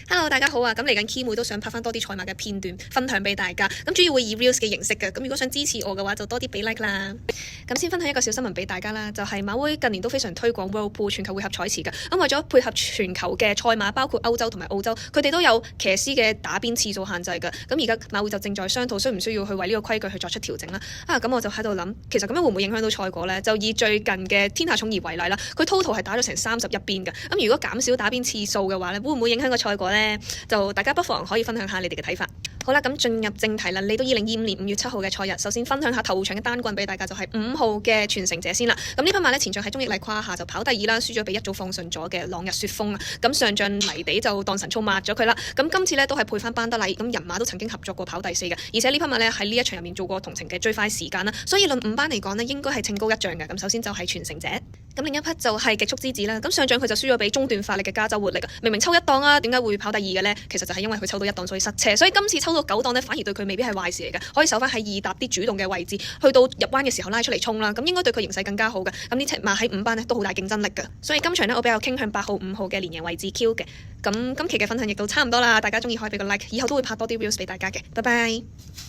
Hello，大家好啊！咁嚟緊 Key 妹都想拍翻多啲賽馬嘅片段分享俾大家，咁主要會以 Reels 嘅形式嘅。咁如果想支持我嘅話，就多啲俾 like 啦。咁先分享一個小新聞俾大家啦，就係馬會近年都非常推廣 World Pool 全球會合賽事嘅。咁為咗配合全球嘅賽馬，包括歐洲同埋澳洲，佢哋都有騎師嘅打邊次數限制嘅。咁而家馬會就正在商討，需唔需要去為呢個規矩去作出調整啦？咁我就喺度諗，其實咁樣會唔會影響到賽果呢？就以最近嘅天下寵兒為例啦，佢 total 係打咗成31邊嘅。咁如果減少打邊次數嘅話咧，會唔會影響個賽果呢？就大家不妨可以分享下你哋嘅睇法。好啦，咁進入正題啦，嚟到2025年5月7號嘅賽日，首先分享下頭場嘅單棍俾大家，就係5號嘅傳承者先啦。咁呢匹馬呢，前仗喺鍾易麗胯下就跑第2啦，輸咗俾一早放順咗嘅朗日雪風啊。咁上仗泥地就當神操抹咗佢啦。咁今次呢，都係配翻班德禮，咁人馬都曾經合作過跑第4嘅，而且呢匹馬呢，喺呢一場入面做過同程嘅最快時間啦，所以論5班嚟講呢，應該係稱高一仗嘅。咁首先就係傳承者。咁另一匹就係極速之子啦，咁上仗佢就輸咗俾中段發力嘅加州活力啊，明明抽1檔啊，點解會跑第2嘅呢？其實就係因為佢抽到1檔所以塞車，所以今次抽到9檔呢，反而對佢未必係壞事嚟嘅，可以守翻喺2搭啲主動嘅位置，去到入彎嘅時候拉出嚟衝啦，咁應該對佢形勢更加好嘅。咁呢隻馬喺5班呢都好大競爭力嘅，所以今場呢，我比較傾向8號、5號嘅連贏位置 Q 嘅。咁今期嘅分享亦都差唔多啦，大家中意可以俾個 like，以後都會拍多啲 reels 俾大家嘅，拜拜。